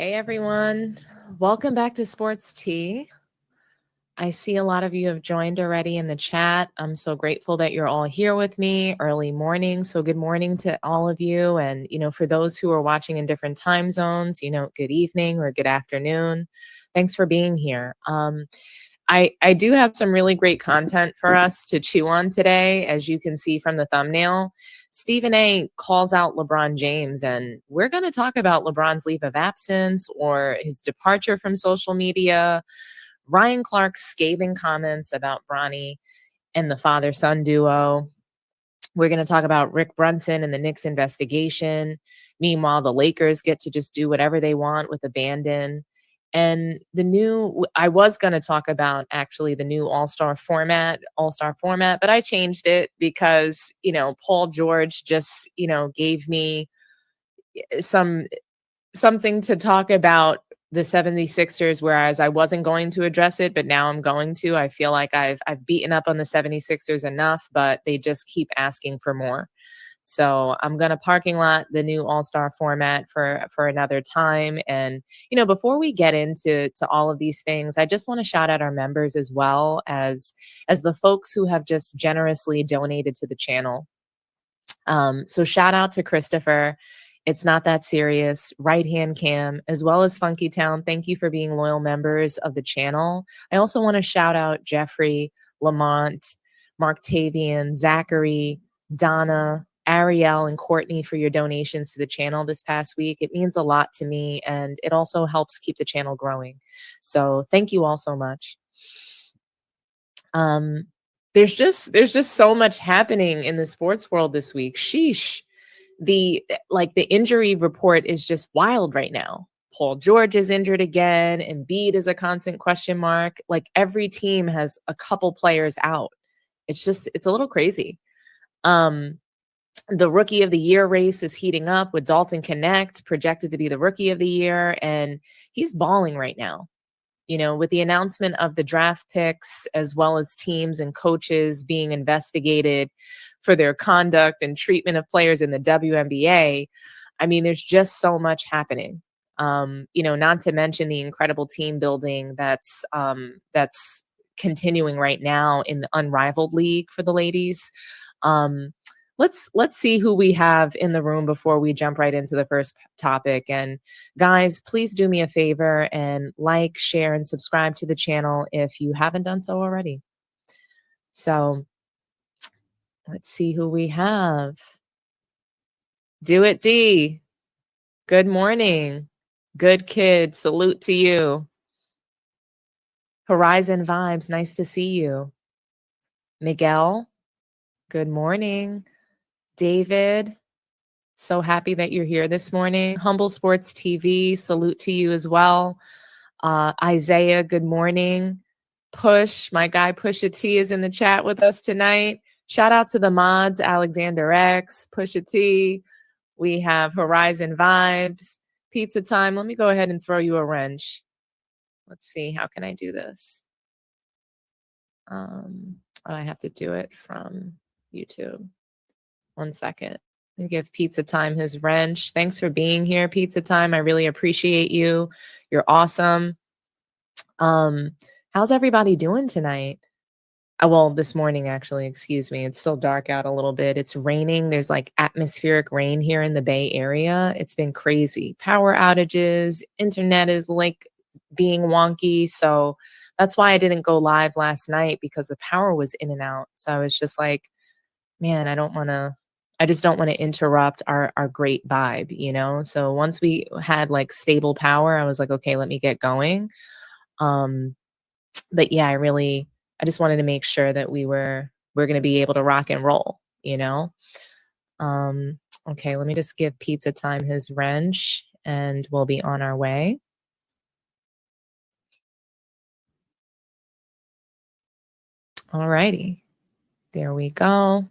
Hey everyone, welcome back to Sports Tea. I see a lot of you have joined already in the chat. I'm so grateful that you're all here with me early morning. So good morning to all of you. And, for those who are watching in different time zones, good evening or good afternoon. Thanks for being here. I do have some really great content for us to chew on today, as you can see from the thumbnail. Stephen A calls out LeBron James, and we're going to talk about LeBron's leave of absence or his departure from social media, Ryan Clark's scathing comments about Bronny and the father-son duo. We're going to talk about Rick Brunson and the Knicks investigation. Meanwhile, the Lakers get to just do whatever they want with abandon. And I was going to talk about actually the new all-star format, but I changed it because, Paul George just, gave me something to talk about the 76ers, whereas I wasn't going to address it, but now I'm going to. I feel like I've beaten up on the 76ers enough, but they just keep asking for more. So I'm going to parking lot the new all-star format for another time. And, before we get into all of these things, I just want to shout out our members as well as the folks who have just generously donated to the channel. So shout out to Christopher. It's Not That Serious, Right Hand Cam, as well as Funky Town. Thank you for being loyal members of the channel. I also want to shout out Jeffrey, Lamont, Mark Tavian, Zachary, Donna, Ariel, and Courtney for your donations to the channel this past week. It means a lot to me, and it also helps keep the channel growing. So thank you all so much. There's just so much happening in the sports world this week. Sheesh. The injury report is just wild right now. Paul George is injured again. Embiid is a constant question mark. Like every team has a couple players out. It's a little crazy. The rookie of the year race is heating up with Dalton Connect projected to be the rookie of the year. And he's balling right now. With the announcement of the draft picks, as well as teams and coaches being investigated for their conduct and treatment of players in the WNBA, I mean, there's just so much happening. Not to mention the incredible team building that's continuing right now in the Unrivaled League for the ladies. Let's see who we have in the room before we jump right into the first topic. And guys, please do me a favor and like, share, and subscribe to the channel if you haven't done so already. So let's see who we have. Do it, D. Good morning. Good kid. Salute to you. Horizon Vibes. Nice to see you. Miguel. Good morning. David. So happy that you're here this morning. Humble Sports TV. Salute to you as well. Isaiah. Good morning. Push. My guy Pusha T is in the chat with us tonight. Shout out to the mods, Alexander X, Pusha T. We have Horizon Vibes, Pizza Time. Let me go ahead and throw you a wrench. Let's see. How can I do this? I have to do it from YouTube. 1 second. And give Pizza Time his wrench. Thanks for being here, Pizza Time. I really appreciate you. You're awesome. How's everybody doing tonight? Well, this morning, actually, excuse me. It's still dark out a little bit. It's raining. There's like atmospheric rain here in the Bay Area. It's been crazy. Power outages, internet is like being wonky. So that's why I didn't go live last night, because the power was in and out. So I was just like, man, I just don't want to interrupt our great vibe, So once we had like stable power, I was like, okay, let me get going. But yeah, I just wanted to make sure that we're going to be able to rock and roll, Okay, let me just give Pizza Time his wrench and we'll be on our way. All righty. There we go.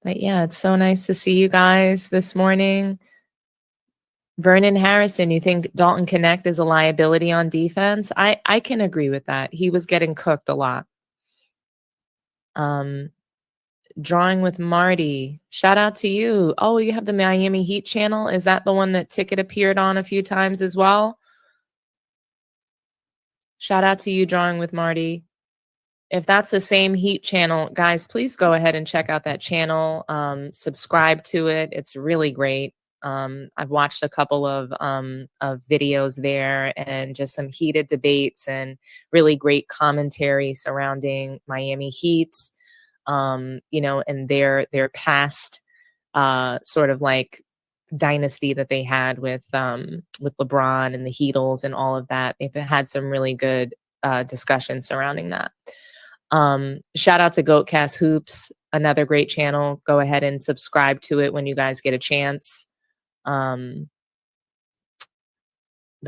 But yeah, it's so nice to see you guys this morning. Vernon Harrison, you think Dalton Connect is a liability on defense? I can agree with that. He was getting cooked a lot. Drawing with Marty. Shout out to you. Oh, you have the Miami Heat channel. Is that the one that Ticket appeared on a few times as well? Shout out to you, Drawing with Marty. If that's the same Heat channel, guys, please go ahead and check out that channel. Subscribe to it. It's really great. I've watched a couple of videos there and just some heated debates and really great commentary surrounding Miami Heat, and their past sort of like dynasty that they had with LeBron and the Heatles and all of that. They've had some really good discussion surrounding that. Shout out to Goatcast Hoops, another great channel. Go ahead and subscribe to it when you guys get a chance. But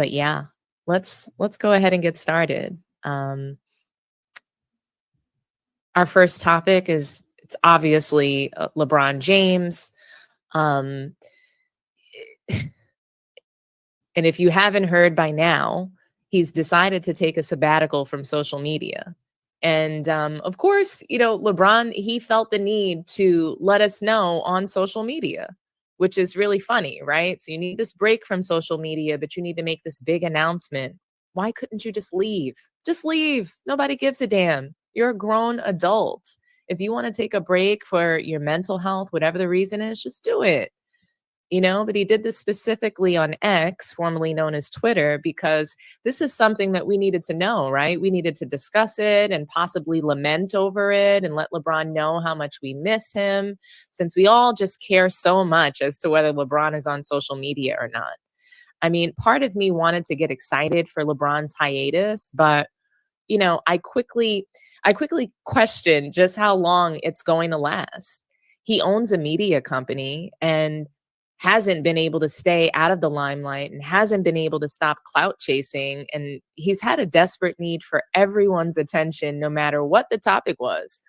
yeah, let's go ahead and get started. Our first topic is, it's obviously LeBron James. And if you haven't heard by now, he's decided to take a sabbatical from social media. And of course, LeBron, he felt the need to let us know on social media, which is really funny, right? So you need this break from social media, but you need to make this big announcement. Why couldn't you just leave? Just leave. Nobody gives a damn. You're a grown adult. If you want to take a break for your mental health, whatever the reason is, just do it. But he did this specifically on X, formerly known as Twitter, because this is something that we needed to know, right? We needed to discuss it and possibly lament over it and let LeBron know how much we miss him, since we all just care so much as to whether LeBron is on social media or not. I mean, part of me wanted to get excited for LeBron's hiatus, but I quickly questioned just how long it's going to last. He owns a media company and hasn't been able to stay out of the limelight and hasn't been able to stop clout chasing. And he's had a desperate need for everyone's attention, no matter what the topic was,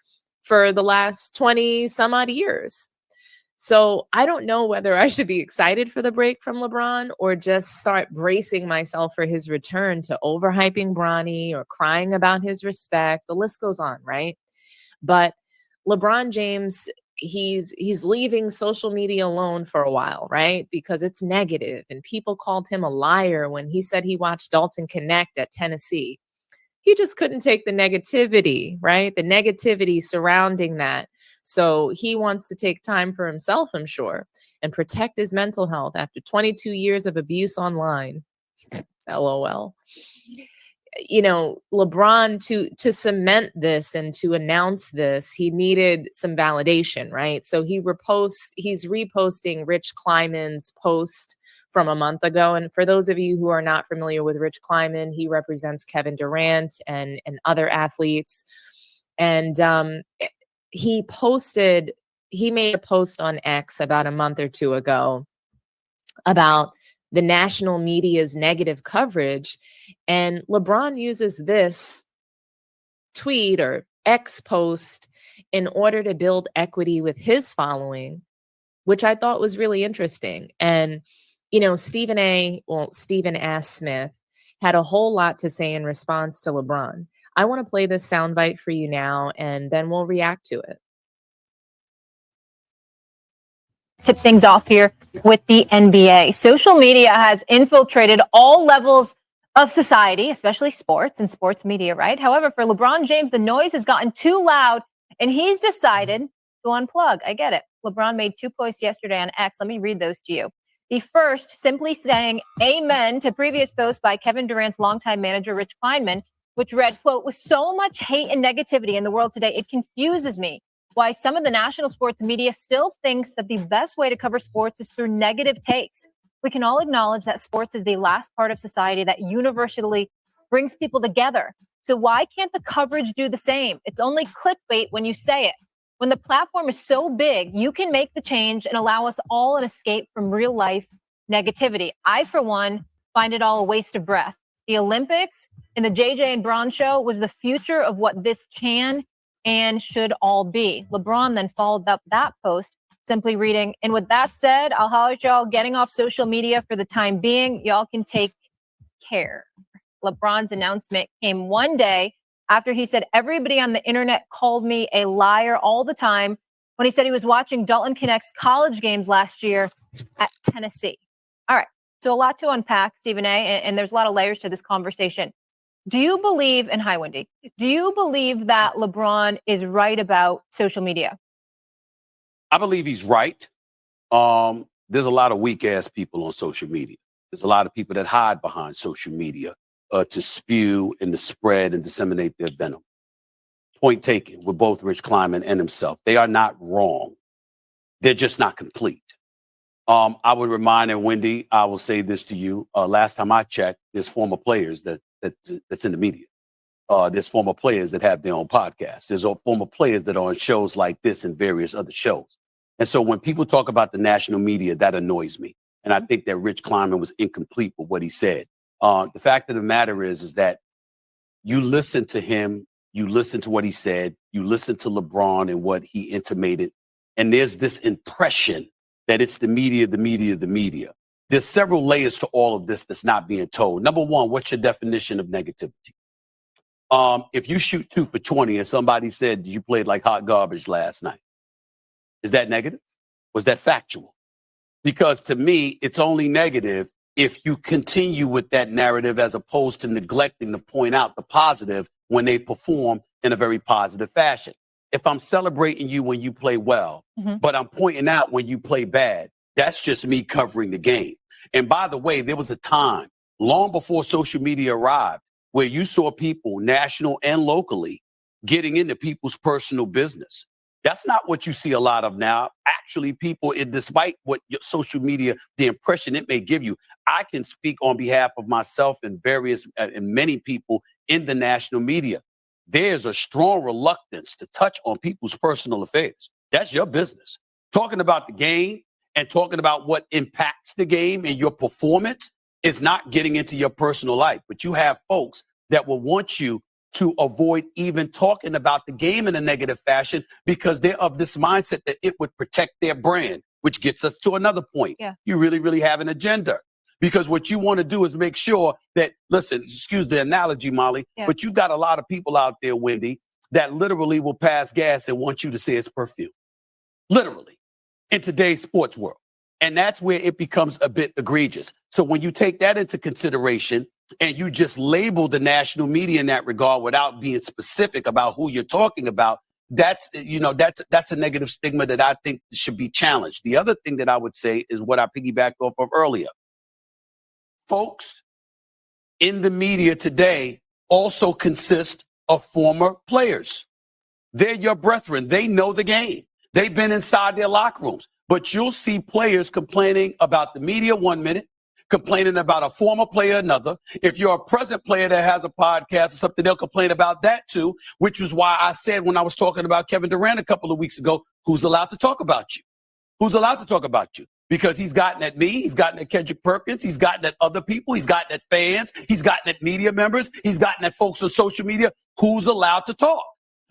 for the last 20 some odd years. So I don't know whether I should be excited for the break from LeBron or just start bracing myself for his return to overhyping Bronny or crying about his respect. The list goes on, right? But LeBron James, he's leaving social media alone for a while, right? Because it's negative, and people called him a liar when he said he watched Dalton Connect at Tennessee. He just couldn't take the negativity, right? The negativity surrounding that. So he wants to take time for himself, I'm sure, and protect his mental health after 22 years of abuse online. LOL. LeBron, to cement this and to announce this, he needed some validation, right? So he's reposting Rich Kleiman's post from a month ago. And for those of you who are not familiar with Rich Kleiman, he represents Kevin Durant and other athletes. And he made a post on X about a month or two ago about the national media's negative coverage. And LeBron uses this tweet or X post in order to build equity with his following, which I thought was really interesting. And, Stephen A. Smith had a whole lot to say in response to LeBron. I want to play this soundbite for you now, and then we'll react to it. Tip things off here with the NBA. Social media has infiltrated all levels of society, especially sports and sports media, right? However, for LeBron James, the noise has gotten too loud and he's decided to unplug. I get it. LeBron made 2 posts yesterday on X. Let me read those to you. The first, simply saying amen to previous post by Kevin Durant's longtime manager, Rich Kleiman, which read, quote, with so much hate and negativity in the world today, it confuses me why some of the national sports media still thinks that the best way to cover sports is through negative takes. We can all acknowledge that sports is the last part of society that universally brings people together. So why can't the coverage do the same? It's only clickbait when you say it. When the platform is so big, you can make the change and allow us all an escape from real life negativity. I, for one, find it all a waste of breath. The Olympics and the JJ and Braun show was the future of what this can and should all be. LeBron then followed up that post simply reading, and with that said, I'll holler at y'all getting off social media for the time being. Y'all can take care. LeBron's announcement came one day after he said everybody on the internet called me a liar all the time, when he said he was watching Dalton Connect's college games last year at Tennessee. All right. So a lot to unpack, Stephen A., and there's a lot of layers to this conversation. Do you believe, and hi, Wendy, do you believe that LeBron is right about social media? I believe he's right. There's a lot of weak-ass people on social media. There's a lot of people that hide behind social media to spew and to spread and disseminate their venom. Point taken with both Rich Kleiman and himself. They are not wrong. They're just not complete. I would remind, and Wendy, I will say this to you. Last time I checked, there's former players that's in the media. There's former players that have their own podcasts. There's former players that are on shows like this and various other shows. And so when people talk about the national media, that annoys me. And I think that Rich Kleiman was incomplete with what he said. The fact of the matter is that you listen to him, you listen to what he said, you listen to LeBron and what he intimated, and there's this impression that it's the media. There's several layers to all of this that's not being told. Number one, what's your definition of negativity? If you shoot 2 for 20 and somebody said you played like hot garbage last night, is that negative? Was that factual? Because to me, it's only negative if you continue with that narrative as opposed to neglecting to point out the positive when they perform in a very positive fashion. If I'm celebrating you when you play well, but I'm pointing out when you play bad, that's just me covering the game. And by the way, there was a time long before social media arrived where you saw people, national and locally, getting into people's personal business. That's not what you see a lot of now. Actually, people, despite what your social media, the impression it may give you, I can speak on behalf of myself and various and many people in the national media. There's a strong reluctance to touch on people's personal affairs. That's your business. Talking about the game and talking about what impacts the game and your performance is not getting into your personal life. But you have folks that will want you to avoid even talking about the game in a negative fashion because they're of this mindset that it would protect their brand, which gets us to another point. Yeah. You really have an agenda. Because what you want to do is make sure that, listen, excuse the analogy, Molly, but you've got a lot of people out there, Wendy, that literally will pass gas and want you to say it's perfume. Literally. In today's sports world. And that's where it becomes a bit egregious. So when you take that into consideration and you just label the national media in that regard without being specific about who you're talking about, that's a negative stigma that I think should be challenged. The other thing that I would say is what I piggybacked off of earlier. Folks in the media today also consist of former players. They're your brethren. They know the game. They've been inside their locker rooms. But you'll see players complaining about the media 1 minute, complaining about a former player another. If you're a present player that has a podcast or something, they'll complain about that too, which was why I said when I was talking about Kevin Durant a couple of weeks ago, who's allowed to talk about you? Who's allowed to talk about you? Because he's gotten at me, he's gotten at Kendrick Perkins, he's gotten at other people, he's gotten at fans, he's gotten at media members, he's gotten at folks on social media. Who's allowed to talk?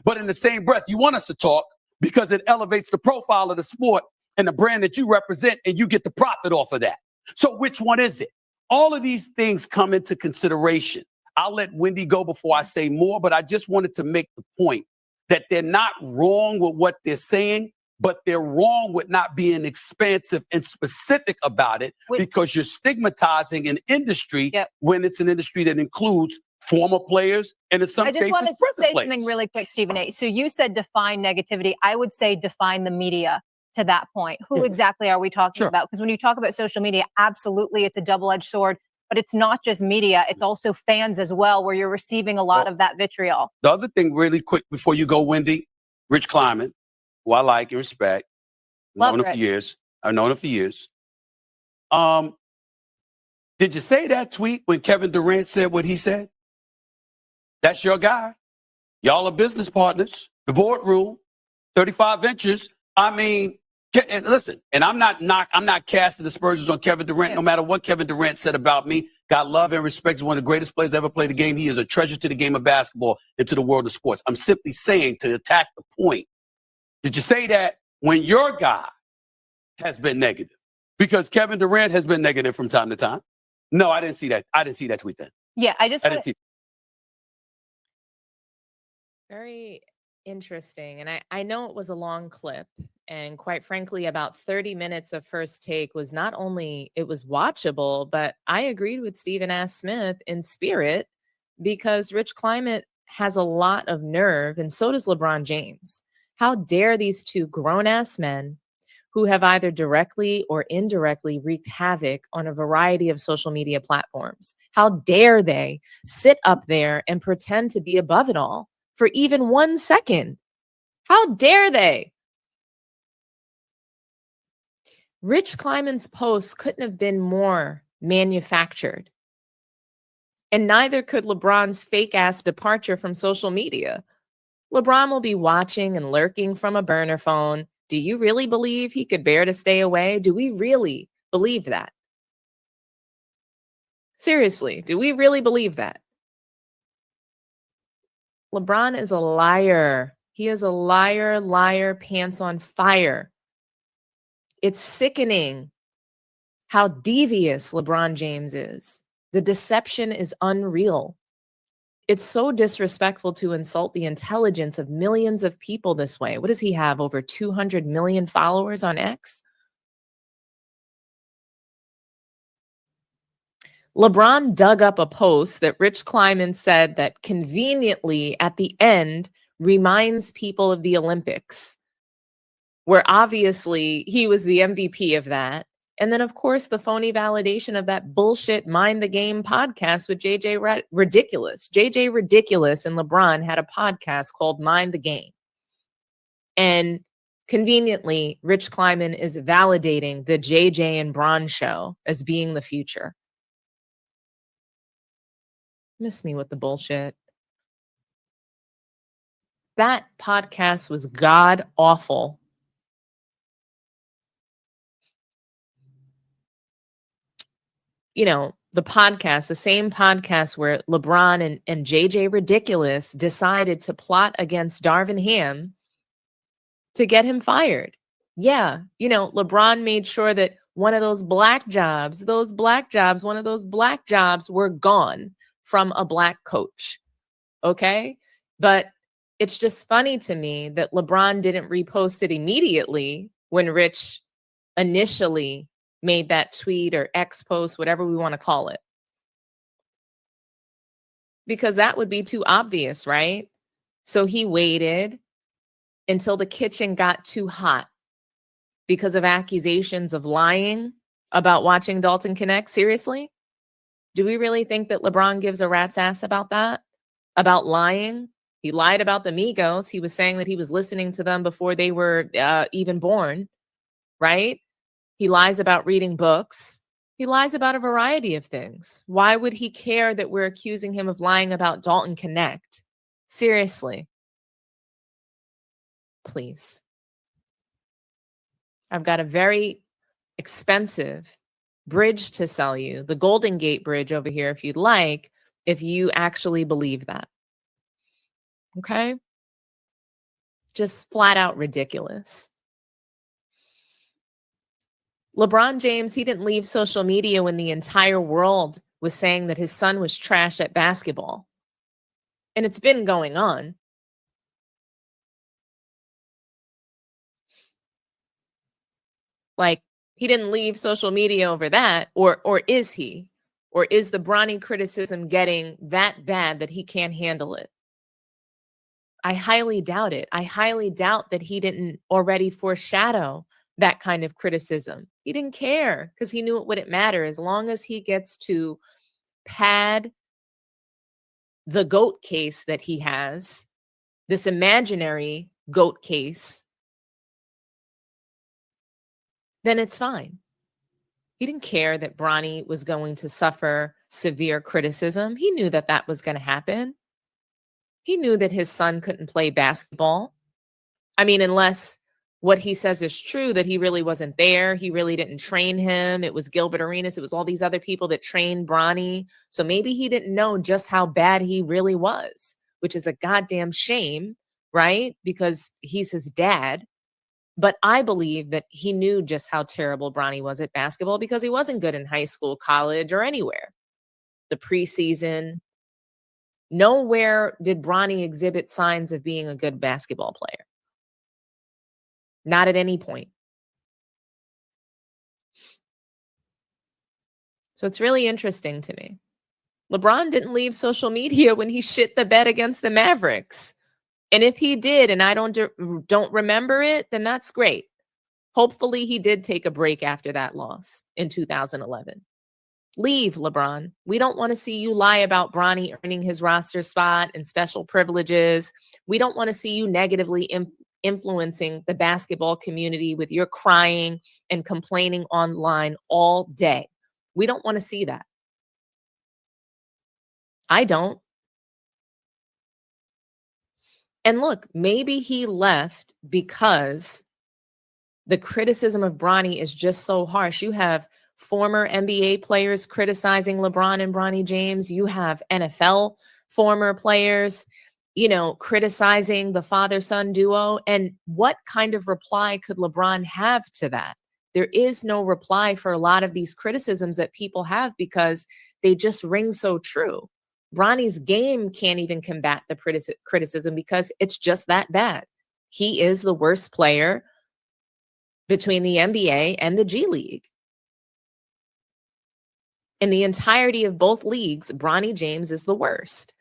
But in the same breath, you want us to talk because it elevates the profile of the sport and the brand that you represent, and you get the profit off of that. So which one is it? All of these things come into consideration. I'll let Wendy go before I say more, but I just wanted to make the point that they're not wrong with what they're saying, but they're wrong with not being expansive and specific about it because you're stigmatizing an industry when it's an industry that includes former players and in some cases I just want to say players. something really quick, Stephen A. So you said define negativity. I would say define the media to that point. Who exactly are we talking about? Because when you talk about social media, absolutely, it's a double-edged sword. But it's not just media, it's also fans as well, where you're receiving a lot of that vitriol. The other thing really quick before you go, Wendy, Rich Kleiman, who I like and respect. I've known him for years. Did you say that tweet when Kevin Durant said what he said? That's your guy. Y'all are business partners. The boardroom, 35 Ventures. I mean, and listen, and I'm not casting aspersions on Kevin Durant, no matter what Kevin Durant said about me. Got love and respect. He's one of the greatest players ever played the game. He is a treasure to the game of basketball and to the world of sports. I'm simply saying to attack the point. Did you say that when your guy has been negative? Because Kevin Durant has been negative from time to time. No, I didn't see that. I didn't see that tweet then. Yeah, I didn't see. Very interesting. And I know it was a long clip And quite frankly, about 30 minutes of First Take was not only it was watchable, but I agreed with Stephen S. Smith in spirit because Rich Climate has a lot of nerve, and so does LeBron James. How dare these two grown-ass men who have either directly or indirectly wreaked havoc on a variety of social media platforms? How dare they sit up there and pretend to be above it all for even 1 second? How dare they? Rich Kleiman's posts couldn't have been more manufactured. And neither could LeBron's fake ass departure from social media. LeBron will be watching and lurking from a burner phone. Do you really believe he could bear to stay away? Do we really believe that? Seriously, do we really believe that? LeBron is a liar. He is a liar, liar, pants on fire. It's sickening how devious LeBron James is. The deception is unreal. It's so disrespectful to insult the intelligence of millions of people this way. What does he have? Over 200 million followers on X? LeBron dug up a post that Rich Kleiman said that conveniently at the end reminds people of the Olympics, where obviously he was the MVP of that. And then, of course, the phony validation of that bullshit Mind the Game podcast with JJ Ridiculous. JJ Ridiculous and LeBron had a podcast called Mind the Game. And conveniently, Rich Kleiman is validating the JJ and Bron show as being the future. Miss me with the bullshit. That podcast was god awful. You know, the podcast, the same podcast where LeBron and JJ Ridiculous decided to plot against Darvin Ham to get him fired. Yeah, you know, LeBron made sure that one of those black jobs were gone from a black coach. Okay? But it's just funny to me that LeBron didn't repost it immediately when Rich initially made that tweet or X post, whatever we want to call it. Because that would be too obvious, right? So he waited until the kitchen got too hot because of accusations of lying about watching Dalton Connect. Seriously? Do we really think that LeBron gives a rat's ass about that? About lying? He lied about the Migos. He was saying that he was listening to them before they were even born, right? He lies about reading books. He lies about a variety of things. Why would he care that we're accusing him of lying about Dalton Connect? Seriously. Please. I've got a very expensive bridge to sell you, the Golden Gate Bridge over here, if you'd like, if you actually believe that. Okay? Just flat out ridiculous. LeBron James, he didn't leave social media when the entire world was saying that his son was trash at basketball. And it's been going on. Like, he didn't leave social media over that, or is he? Or is the Bronny criticism getting that bad that he can't handle it? I highly doubt it. I highly doubt that he didn't already foreshadow that kind of criticism. He didn't care because he knew it wouldn't matter as long as he gets to pad the GOAT case that he has, this imaginary GOAT case, then it's fine. He didn't care that Bronny was going to suffer severe criticism. He knew that that was going to happen. He knew that his son couldn't play basketball. I mean, unless what he says is true, that he really wasn't there. He really didn't train him. It was Gilbert Arenas. It was all these other people that trained Bronny. So maybe he didn't know just how bad he really was, which is a goddamn shame, right? Because he's his dad. But I believe that he knew just how terrible Bronny was at basketball because he wasn't good in high school, college, or anywhere. The preseason, nowhere did Bronny exhibit signs of being a good basketball player. Not at any point. So it's really interesting to me. LeBron didn't leave social media when he shit the bed against the Mavericks. And if he did, and I don't remember it, then that's great. Hopefully he did take a break after that loss in 2011. Leave, LeBron. We don't want to see you lie about Bronny earning his roster spot and special privileges. We don't want to see you negatively influencing the basketball community with your crying and complaining online all day. We don't want to see that. I don't. And look, maybe he left because the criticism of Bronny is just so harsh. You have former NBA players criticizing LeBron and Bronny James. You have NFL former players, criticizing the father-son duo. And what kind of reply could LeBron have to that? There is no reply for a lot of these criticisms that people have because they just ring so true. Bronny's game can't even combat the criticism because it's just that bad. He is the worst player between the NBA and the G-League. In the entirety of both leagues, Bronny James is the worst.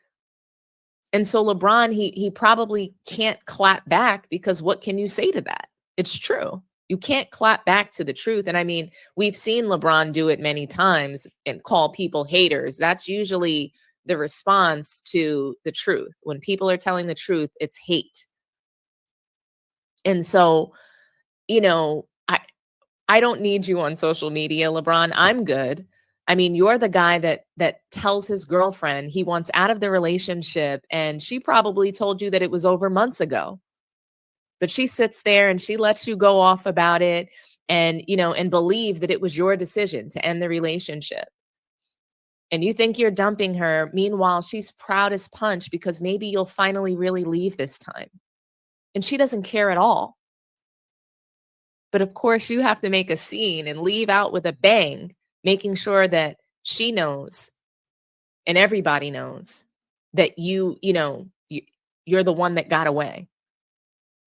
And so LeBron, he probably can't clap back because what can you say to that? It's true. You can't clap back to the truth. And I mean, we've seen LeBron do it many times and call people haters. That's usually the response to the truth. When people are telling the truth, it's hate. And so, I don't need you on social media, LeBron. I'm good. I mean, you're the guy that tells his girlfriend he wants out of the relationship, and she probably told you that it was over months ago. But she sits there and she lets you go off about it and, and believe that it was your decision to end the relationship. And you think you're dumping her. Meanwhile, she's proud as punch because maybe you'll finally really leave this time. And she doesn't care at all. But of course, you have to make a scene and leave out with a bang, making sure that she knows and everybody knows that you're the one that got away.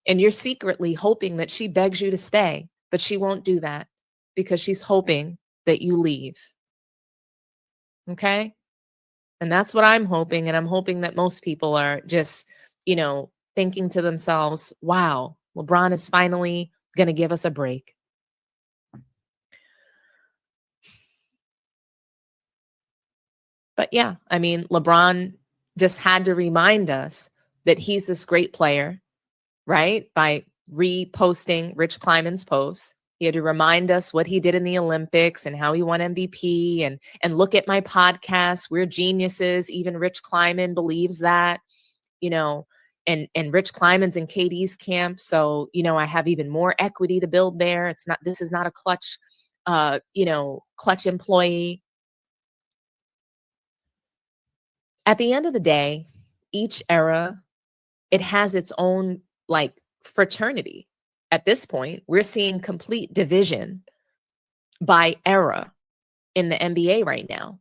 And you're secretly hoping that she begs you to stay, but she won't do that because she's hoping that you leave. Okay? And that's what I'm hoping. And I'm hoping that most people are just, thinking to themselves, wow, LeBron is finally going to give us a break. But yeah, I mean, LeBron just had to remind us that he's this great player, right? By reposting Rich Kleiman's posts. He had to remind us what he did in the Olympics and how he won MVP and look at my podcast. We're geniuses. Even Rich Kleiman believes that, and Rich Kleiman's in KD's camp. So, I have even more equity to build there. This is not a clutch, clutch employee. At the end of the day, each era, it has its own fraternity. At this point, we're seeing complete division by era in the NBA right now.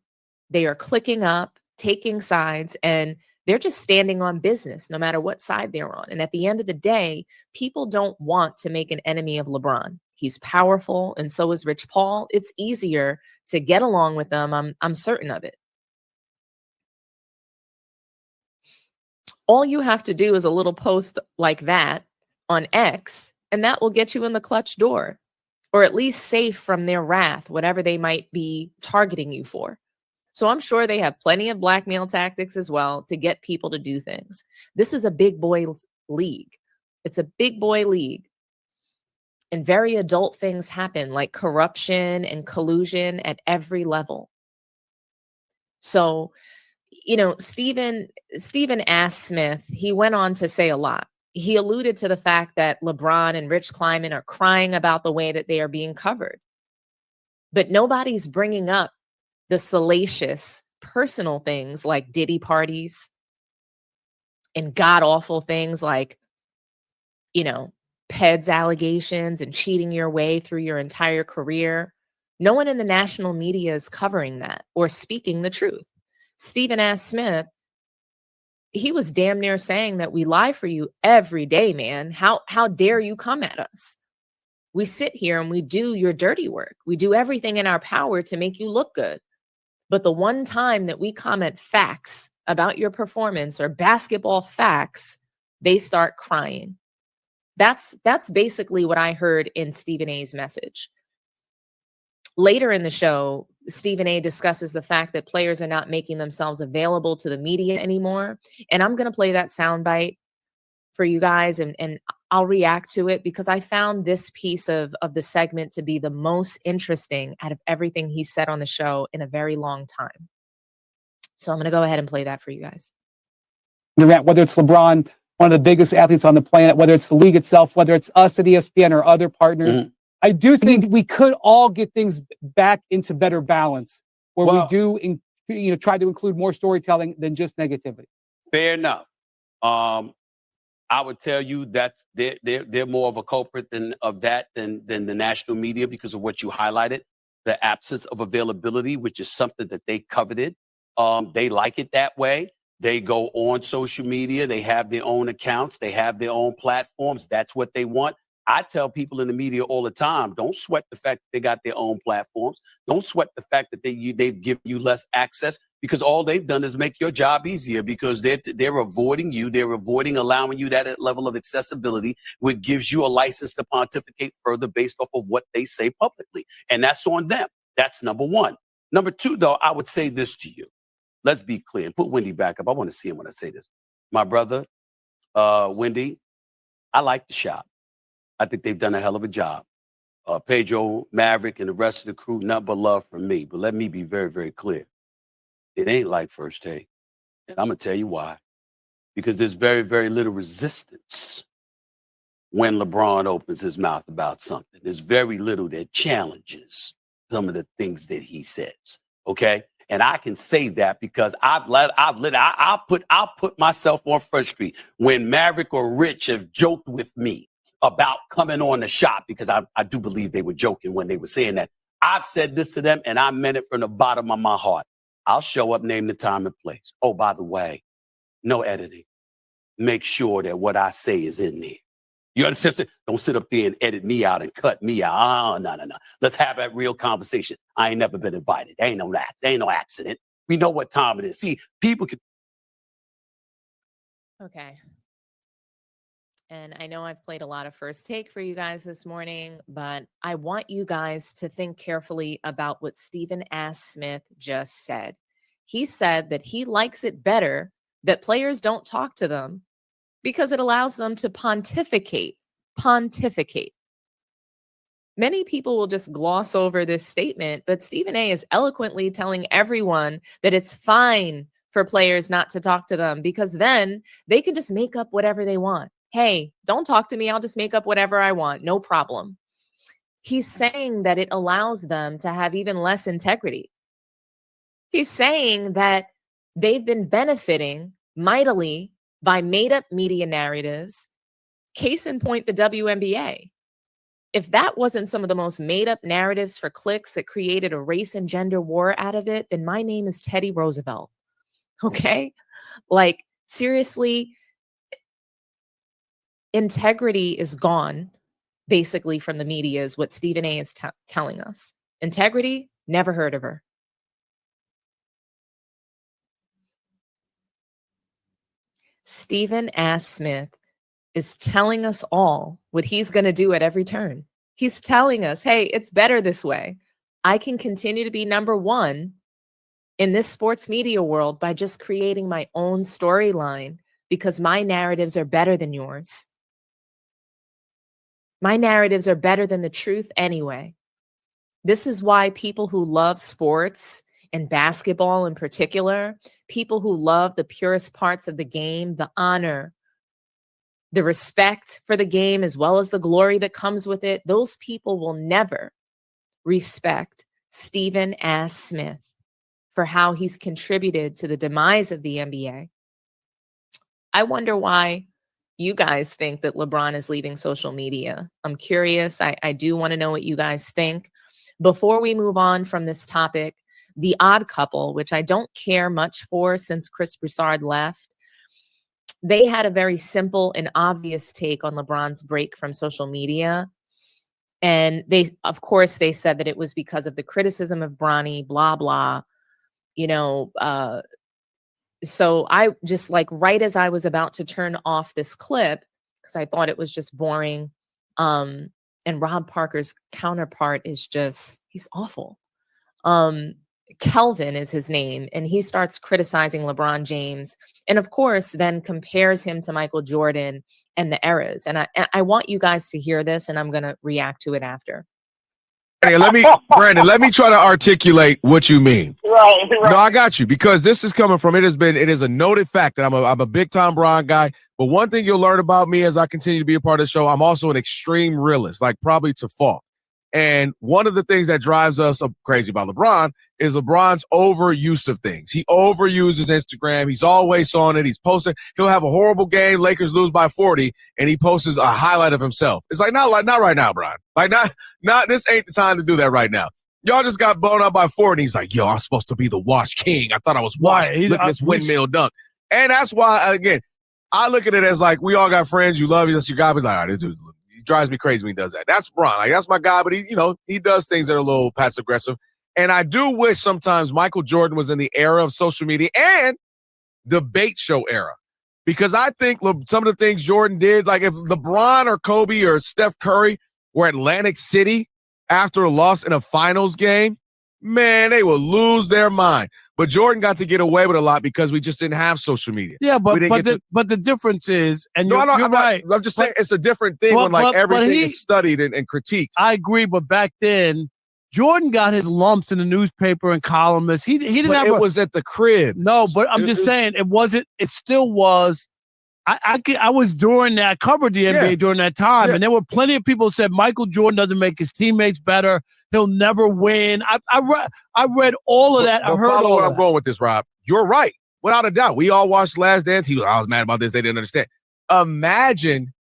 They are clicking up, taking sides, and they're just standing on business no matter what side they're on. And at the end of the day, people don't want to make an enemy of LeBron. He's powerful, and so is Rich Paul. It's easier to get along with them. I'm certain of it. All you have to do is a little post like that on X, and that will get you in the clutch door, or at least safe from their wrath, whatever they might be targeting you for. So I'm sure they have plenty of blackmail tactics as well to get people to do things. This is a big boy league. It's a big boy league. And very adult things happen, like corruption and collusion at every level. So, Stephen A. Smith, he went on to say a lot. He alluded to the fact that LeBron and Rich Kleiman are crying about the way that they are being covered. But nobody's bringing up the salacious personal things like Diddy parties and god-awful things like, PEDS allegations and cheating your way through your entire career. No one in the national media is covering that or speaking the truth. Stephen A. Smith, he was damn near saying that we lie for you every day, man. How dare you come at us? We sit here and we do your dirty work. We do everything in our power to make you look good. But the one time that we comment facts about your performance or basketball facts, they start crying. That's basically what I heard in Stephen A's message. Later in the show, Stephen A discusses the fact that players are not making themselves available to the media anymore. And I'm going to play that soundbite for you guys, and I'll react to it because I found this piece of the segment to be the most interesting out of everything he said on the show in a very long time. So I'm going to go ahead and play that for you guys. Whether it's LeBron, one of the biggest athletes on the planet, whether it's the league itself, whether it's us at ESPN or other partners, I do think we could all get things back into better balance where we do, try to include more storytelling than just negativity. Fair enough. I would tell you that they're more of a culprit than the national media because of what you highlighted, the absence of availability, which is something that they coveted. They like it that way. They go on social media. They have their own accounts. They have their own platforms. That's what they want. I tell people in the media all the time, don't sweat the fact that they got their own platforms. Don't sweat the fact that they've given you less access, because all they've done is make your job easier, because they're avoiding you. They're avoiding allowing you that level of accessibility, which gives you a license to pontificate further based off of what they say publicly. And that's on them. That's number one. Number two, though, I would say this to you. Let's be clear. And put Wendy back up. I want to see him when I say this. My brother, Wendy, I like the shop. I think they've done a hell of a job. Pedro, Maverick, and the rest of the crew, nothing but love from me. But let me be very, very clear. It ain't like First Take. And I'm going to tell you why. Because there's very, very little resistance when LeBron opens his mouth about something. There's very little that challenges some of the things that he says. Okay? And I can say that because I'll put myself on Front Street when Maverick or Rich have joked with me about coming on the shop, because I do believe they were joking when they were saying that. I've said this to them, and I meant it from the bottom of my heart. I'll show up, name the time and place. Oh, by the way, no editing. Make sure that what I say is in there. You understand? Don't sit up there and edit me out and cut me out. Oh, no. Let's have that real conversation. I ain't never been invited. Ain't no accident. We know what time it is. See, people can. Okay. And I know I've played a lot of First Take for you guys this morning, but I want you guys to think carefully about what Stephen A. Smith just said. He said that he likes it better that players don't talk to them because it allows them to pontificate. Many people will just gloss over this statement, but Stephen A is eloquently telling everyone that it's fine for players not to talk to them, because then they can just make up whatever they want. Hey, don't talk to me. I'll just make up whatever I want. No problem. He's saying that it allows them to have even less integrity. He's saying that they've been benefiting mightily by made-up media narratives. Case in point, the WNBA. If that wasn't some of the most made-up narratives for clicks that created a race and gender war out of it, then my name is Teddy Roosevelt. Okay? Like, seriously, integrity is gone, basically, from the media, is what Stephen A is telling us. Integrity, never heard of her. Stephen A. Smith is telling us all what he's going to do at every turn. He's telling us, hey, it's better this way. I can continue to be number one in this sports media world by just creating my own storyline, because my narratives are better than yours. My narratives are better than the truth anyway. This is why people who love sports and basketball in particular, people who love the purest parts of the game, the honor, the respect for the game, as well as the glory that comes with it, those people will never respect Stephen A. Smith for how he's contributed to the demise of the NBA. I wonder why you guys think that LeBron is leaving social media. I'm curious. I do want to know what you guys think. Before we move on from this topic, The Odd Couple, which I don't care much for since Chris Broussard left, they had a very simple and obvious take on LeBron's break from social media. And they, of course, they said that it was because of the criticism of Bronny, blah, blah, you know. So I just, like, right as I was about to turn off this clip, because I thought it was just boring. And Rob Parker's counterpart is just, he's awful. Kelvin is his name, and he starts criticizing LeBron James, and of course then compares him to Michael Jordan and the eras. And I want you guys to hear this, and I'm going to react to it after. Hey, Brandon, let me try to articulate what you mean. Right. No, I got you, because this is coming from, it is a noted fact that I'm a big time Bron guy. But one thing you'll learn about me as I continue to be a part of the show, I'm also an extreme realist, like probably to fault. And one of the things that drives us crazy about LeBron is LeBron's overuse of things. He overuses Instagram. He's always on it. He's posting. He'll have a horrible game. Lakers lose by 40, and he posts a highlight of himself. It's like, not right now, Bron. Like, not this ain't the time to do that right now. Y'all just got blown up by 40. He's like, yo, I'm supposed to be the wash king. I thought I was washed. Look at this windmill dunk. And that's why, again, I look at it as like, we all got friends. You love you. That's your guy. But like, all right, this dude, he drives me crazy when he does that. That's Bron. Like, that's my guy, but he does things that are a little passive aggressive. And I do wish sometimes Michael Jordan was in the era of social media and debate show era, because I think some of the things Jordan did, like if LeBron or Kobe or Steph Curry were Atlantic City after a loss in a finals game, man, they will lose their mind. But Jordan got to get away with a lot because we just didn't have social media. Yeah, but the difference is, and you're right. I'm just saying it's a different thing when like everything is studied and critiqued. I agree, but back then, Jordan got his lumps in the newspaper and columnists. He didn't have. It was at the crib. No, but I'm just saying it wasn't. It still was. I was during that. I covered the NBA during that time, and there were plenty of people who said Michael Jordan doesn't make his teammates better. He'll never win. I read all of that. I heard all where of I'm going with this, Rob. You're right, without a doubt. We all watched Last Dance. I was mad about this. They didn't understand. Imagine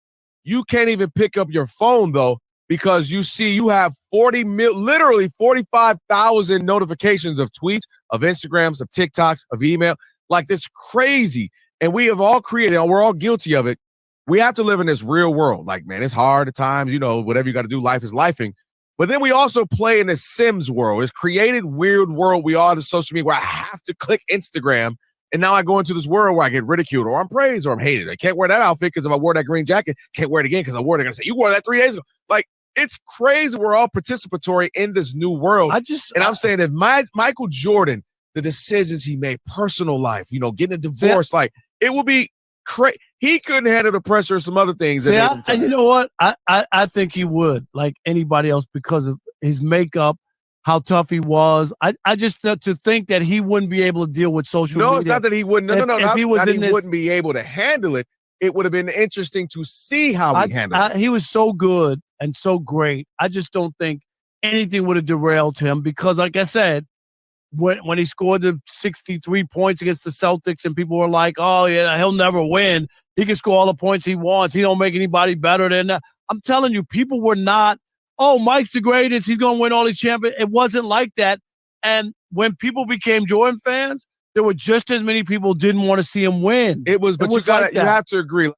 you can't even pick up your phone though, because you have literally 45,000 notifications of tweets, of Instagrams, of TikToks, of email. Like, this crazy. And we have all created, and we're all guilty of it. We have to live in this real world. Like, man, it's hard at times, whatever you got to do, life is lifing. But then we also play in the Sims world. It's created weird world we all have to social media where I have to click Instagram. And now I go into this world where I get ridiculed or I'm praised or I'm hated. I can't wear that outfit because if I wore that green jacket, can't wear it again because I wore it. They're going to say, you wore that 3 days ago. Like, it's crazy. We're all participatory in this new world. I'm saying if Michael Jordan, the decisions he made, personal life, getting a divorce, like, it will be crazy. He couldn't handle the pressure of some other things. And you know what? I think he would, like anybody else, because of his makeup, how tough he was. I just to think that he wouldn't be able to deal with social media. No, it's not that he wouldn't. No. He wouldn't be able to handle it. It would have been interesting to see how he handled it. He was so good and so great. I just don't think anything would have derailed him because, like I said, when he scored the 63 points against the Celtics and people were like, oh, yeah, he'll never win. He can score all the points he wants. He don't make anybody better than that. I'm telling you, people were not, oh, Mike's the greatest. He's going to win all these champions. It wasn't like that. And when people became Jordan fans, there were just as many people didn't want to see him win. It was, but you have to agree.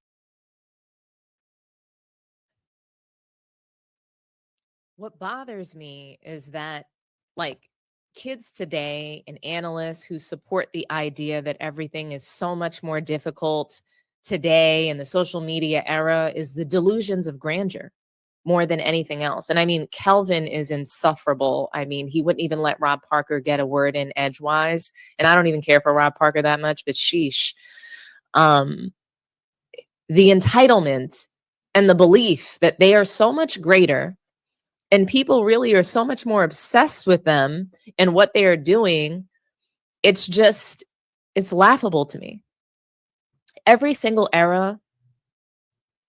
What bothers me is that, like, kids today and analysts who support the idea that everything is so much more difficult today in the social media era is the delusions of grandeur more than anything else. And I mean, Kelvin is insufferable. I mean, he wouldn't even let Rob Parker get a word in edgewise. And I don't even care for Rob Parker that much, but sheesh. The entitlement and the belief that they are so much greater and people really are so much more obsessed with them and what they are doing. It's laughable to me. Every single era,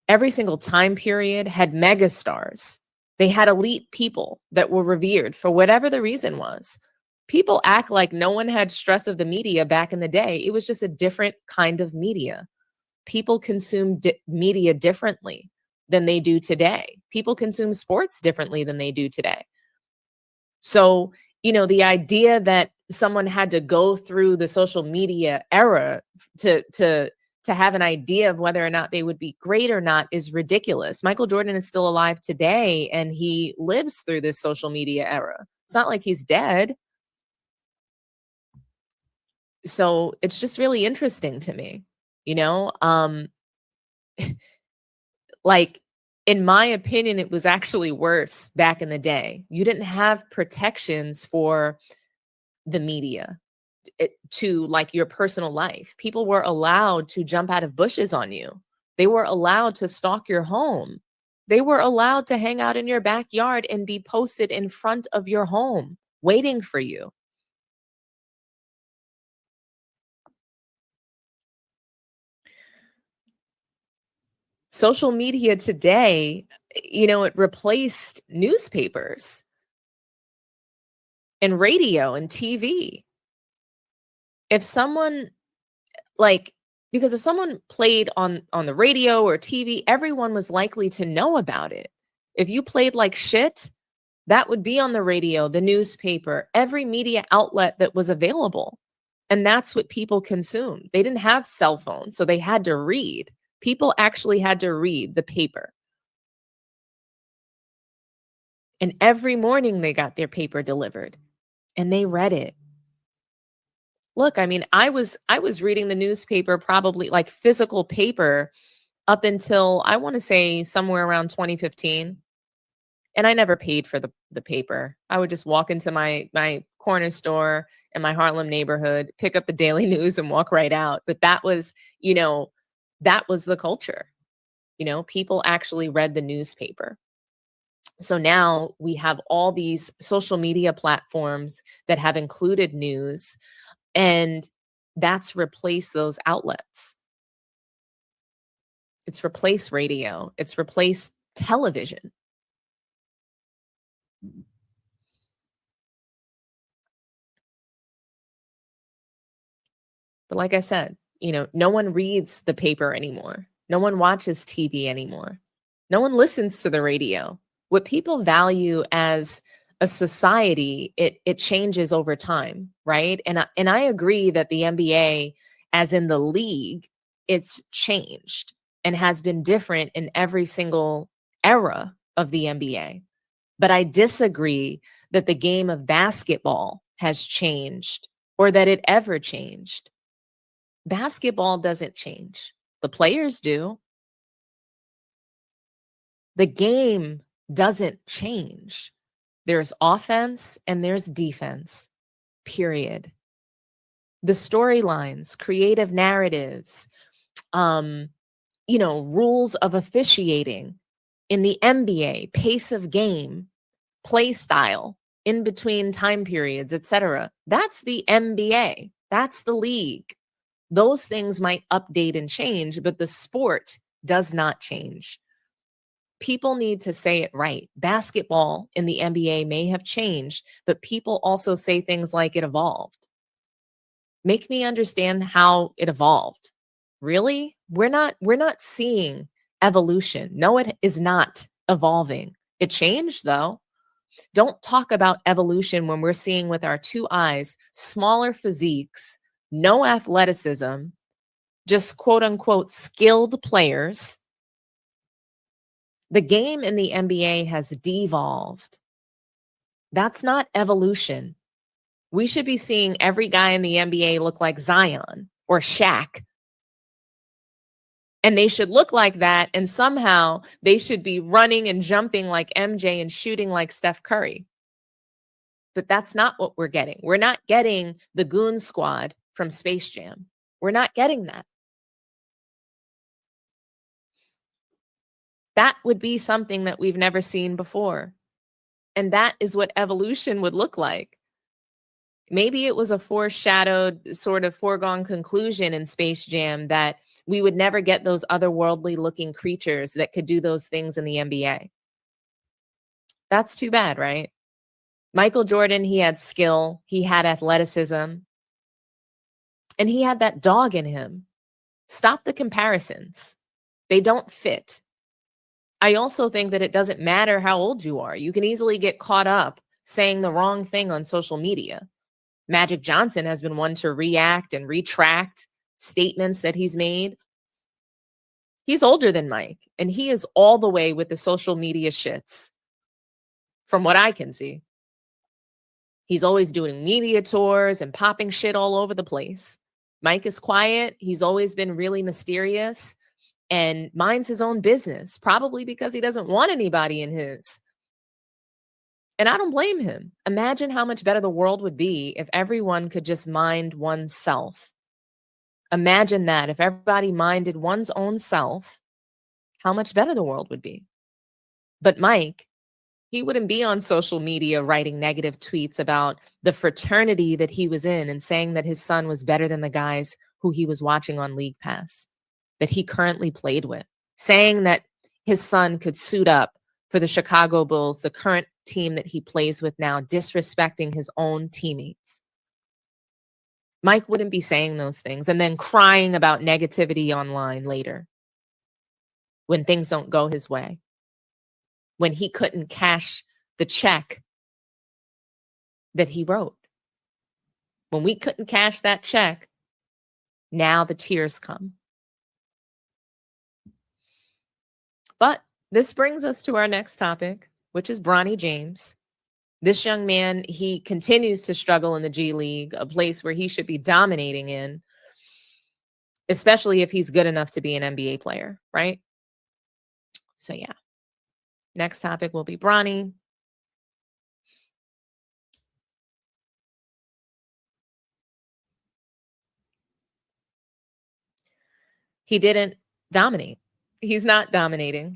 every single time period had megastars. They had elite people that were revered for whatever the reason was. People act like no one had stress of the media back in the day. It was just a different kind of media. People consume media differently than they do today. People consume sports differently than they do today. So, the idea that someone had to go through the social media era to to have an idea of whether or not they would be great or not is ridiculous. Michael Jordan is still alive today, and he lives through this social media era. It's not like he's dead. So it's just really interesting to me, you know? Like, in my opinion, it was actually worse back in the day. You didn't have protections for the media to like your personal life. People were allowed to jump out of bushes on you. They were allowed to stalk your home. They were allowed to hang out in your backyard and be posted in front of your home, waiting for you. Social media today, you know, it replaced newspapers and radio and TV. If someone like because if someone played on the radio or TV, everyone was likely to know about it. If you played like shit, that would be on the radio, the newspaper, every media outlet that was available. And that's what people consumed. They didn't have cell phones, so they had to read. People actually had to read the paper. And every morning they got their paper delivered and they read it. Look, I mean, I was reading the newspaper, probably like physical paper, up until I want to say somewhere around 2015. And I never paid for the paper. I would just walk into my corner store in my Harlem neighborhood, pick up the Daily News and walk right out. But that was, you know, that was the culture. You know, people actually read the newspaper. So now we have all these social media platforms that have included news, and that's replaced those outlets. It's replaced radio. It's replaced television. But like I said, you know, no one reads the paper anymore. No one watches TV anymore. No one listens to the radio. What people value as a society, it changes over time, right? And I agree that the NBA, as in the league, it's changed and has been different in every single era of the NBA. But I disagree that the game of basketball has changed or that it ever changed. Basketball doesn't change. The players do. The game doesn't change. There's offense and there's defense, period. The storylines, creative narratives, you know, rules of officiating in the NBA, pace of game, play style, in between time periods, etc. That's the NBA. That's the league. Those things might update and change, but the sport does not change. People need to say it right. Basketball in the NBA may have changed, but people also say things like it evolved. Make me understand how it evolved. Really? We're not seeing evolution. No, it is not evolving. It changed though. Don't talk about evolution when we're seeing with our two eyes smaller physiques, no athleticism, just quote unquote skilled players. The game in the NBA has devolved. That's not evolution. We should be seeing every guy in the NBA look like Zion or Shaq. And they should look like that. And somehow they should be running and jumping like MJ and shooting like Steph Curry. But that's not what we're getting. We're not getting the Goon Squad from Space Jam. We're not getting that. That would be something that we've never seen before. And that is what evolution would look like. Maybe it was a foreshadowed, sort of foregone conclusion in Space Jam that we would never get those otherworldly looking creatures that could do those things in the NBA. That's too bad, right? Michael Jordan, he had skill, he had athleticism, and he had that dog in him. Stop the comparisons. They don't fit. I also think that it doesn't matter how old you are. You can easily get caught up saying the wrong thing on social media. Magic Johnson has been one to react and retract statements that he's made He's older than Mike, and he is all the way with the social media shits, from what I can see. He's always doing media tours and popping shit all over the place. Mike is quiet. He's always been really mysterious and minds his own business, probably because he doesn't want anybody in his. And I don't blame him. Imagine how much better the world would be if everyone could just mind oneself. Imagine that if everybody minded one's own self, how much better the world would be. But Mike, he wouldn't be on social media writing negative tweets about the fraternity that he was in and saying that his son was better than the guys who he was watching on League Pass, that he currently played with, saying that his son could suit up for the Chicago Bulls, the current team that he plays with now, disrespecting his own teammates. Mike wouldn't be saying those things and then crying about negativity online later when things don't go his way, when he couldn't cash the check that he wrote. When we couldn't cash that check, now the tears come. But this brings us to our next topic, which is Bronny James. This young man, he continues to struggle in the G League, a place where he should be dominating in, especially if he's good enough to be an NBA player, right? So yeah. Next topic will be Bronny. He didn't dominate. He's not dominating.